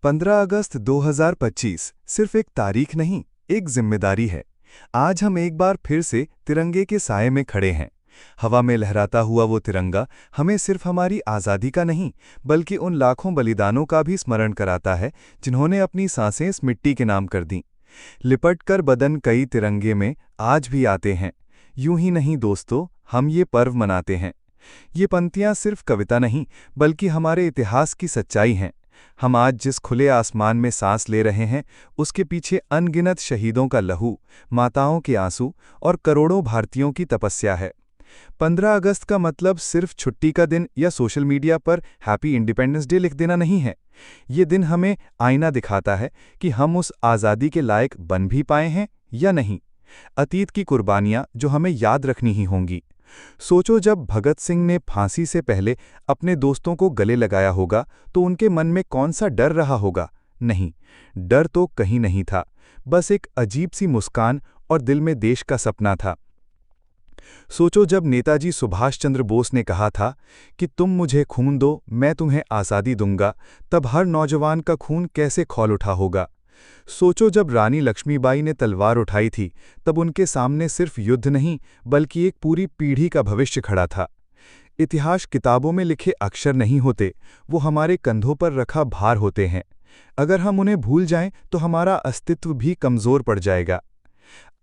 15 अगस्त 2025 सिर्फ एक तारीख नहीं, एक जिम्मेदारी है। आज हम एक बार फिर से तिरंगे के साये में खड़े हैं। हवा में लहराता हुआ वो तिरंगा हमें सिर्फ हमारी आज़ादी का नहीं, बल्कि उन लाखों बलिदानों का भी स्मरण कराता है जिन्होंने अपनी सांसें इस मिट्टी के नाम कर दीं। लिपट कर बदन कई तिरंगे में आज भी आते हैं। यूं ही नहीं दोस्तों, हम ये पर्व मनाते हैं। ये पंक्तियां सिर्फ कविता नहीं, बल्कि हमारे इतिहास की सच्चाई हैं। हम आज जिस खुले आसमान में सांस ले रहे हैं, उसके पीछे अनगिनत शहीदों का लहू, माताओं के आंसू और करोड़ों भारतीयों की तपस्या है। 15 अगस्त का मतलब सिर्फ छुट्टी का दिन या सोशल मीडिया पर हैप्पी इंडिपेंडेंस डे लिख देना नहीं है। ये दिन हमें आईना दिखाता है कि हम उस आज़ादी के लायक बन भी पाए हैं या नहीं। अतीत की कुर्बानियां जो हमें याद रखनी ही होंगी। सोचो, जब भगत सिंह ने फांसी से पहले अपने दोस्तों को गले लगाया होगा तो उनके मन में कौन सा डर रहा होगा? नहीं, डर तो कहीं नहीं था, बस एक अजीब सी मुस्कान और दिल में देश का सपना था। सोचो, जब नेताजी सुभाष चंद्र बोस ने कहा था कि तुम मुझे खून दो, मैं तुम्हें आज़ादी दूंगा, तब हर नौजवान का खून कैसे खौल उठा होगा। सोचो, जब रानी लक्ष्मीबाई ने तलवार उठाई थी, तब उनके सामने सिर्फ युद्ध नहीं, बल्कि एक पूरी पीढ़ी का भविष्य खड़ा था। इतिहास किताबों में लिखे अक्षर नहीं होते, वो हमारे कंधों पर रखा भार होते हैं। अगर हम उन्हें भूल जाएं तो हमारा अस्तित्व भी कमज़ोर पड़ जाएगा।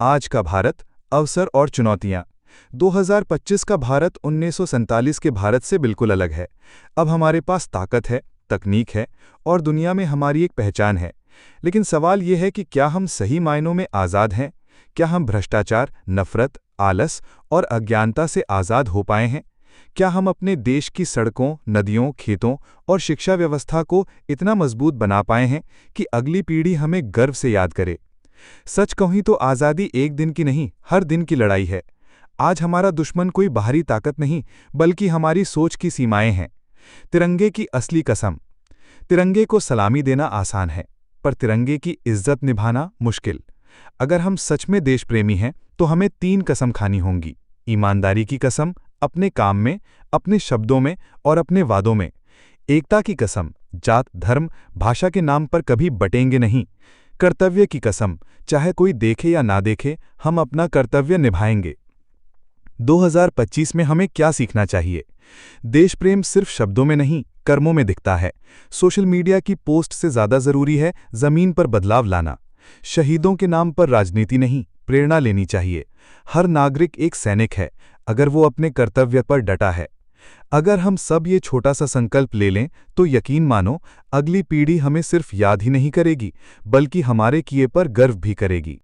आज का भारत, अवसर और चुनौतियां। 2025 का भारत 1947 के भारत से बिल्कुल अलग है। अब हमारे पास ताकत है, तकनीक है और दुनिया में हमारी एक पहचान है। लेकिन सवाल यह है कि क्या हम सही मायनों में आज़ाद हैं? क्या हम भ्रष्टाचार, नफरत, आलस और अज्ञानता से आज़ाद हो पाए हैं? क्या हम अपने देश की सड़कों, नदियों, खेतों और शिक्षा व्यवस्था को इतना मजबूत बना पाए हैं कि अगली पीढ़ी हमें गर्व से याद करे? सच कहूं तो आज़ादी एक दिन की नहीं, हर दिन की लड़ाई है। आज हमारा दुश्मन कोई बाहरी ताकत नहीं, बल्कि हमारी सोच की सीमाएं हैं। तिरंगे की असली कसम। तिरंगे को सलामी देना आसान है, पर तिरंगे की इज्जत निभाना मुश्किल। अगर हम सच में देश प्रेमी हैं तो हमें 3 कसम खानी होंगी। ईमानदारी की कसम, अपने काम में, अपने शब्दों में और अपने वादों में। एकता की कसम, जात, धर्म, भाषा के नाम पर कभी बटेंगे नहीं। कर्तव्य की कसम, चाहे कोई देखे या ना देखे, हम अपना कर्तव्य निभाएंगे। 2025 में हमें क्या सीखना चाहिए? देश प्रेम सिर्फ शब्दों में नहीं, कर्मों में दिखता है। सोशल मीडिया की पोस्ट से ज़्यादा ज़रूरी है ज़मीन पर बदलाव लाना। शहीदों के नाम पर राजनीति नहीं, प्रेरणा लेनी चाहिए। हर नागरिक एक सैनिक है, अगर वो अपने कर्तव्य पर डटा है। अगर हम सब ये छोटा सा संकल्प ले लें तो यकीन मानो, अगली पीढ़ी हमें सिर्फ याद ही नहीं करेगी, बल्कि हमारे किए पर गर्व भी करेगी।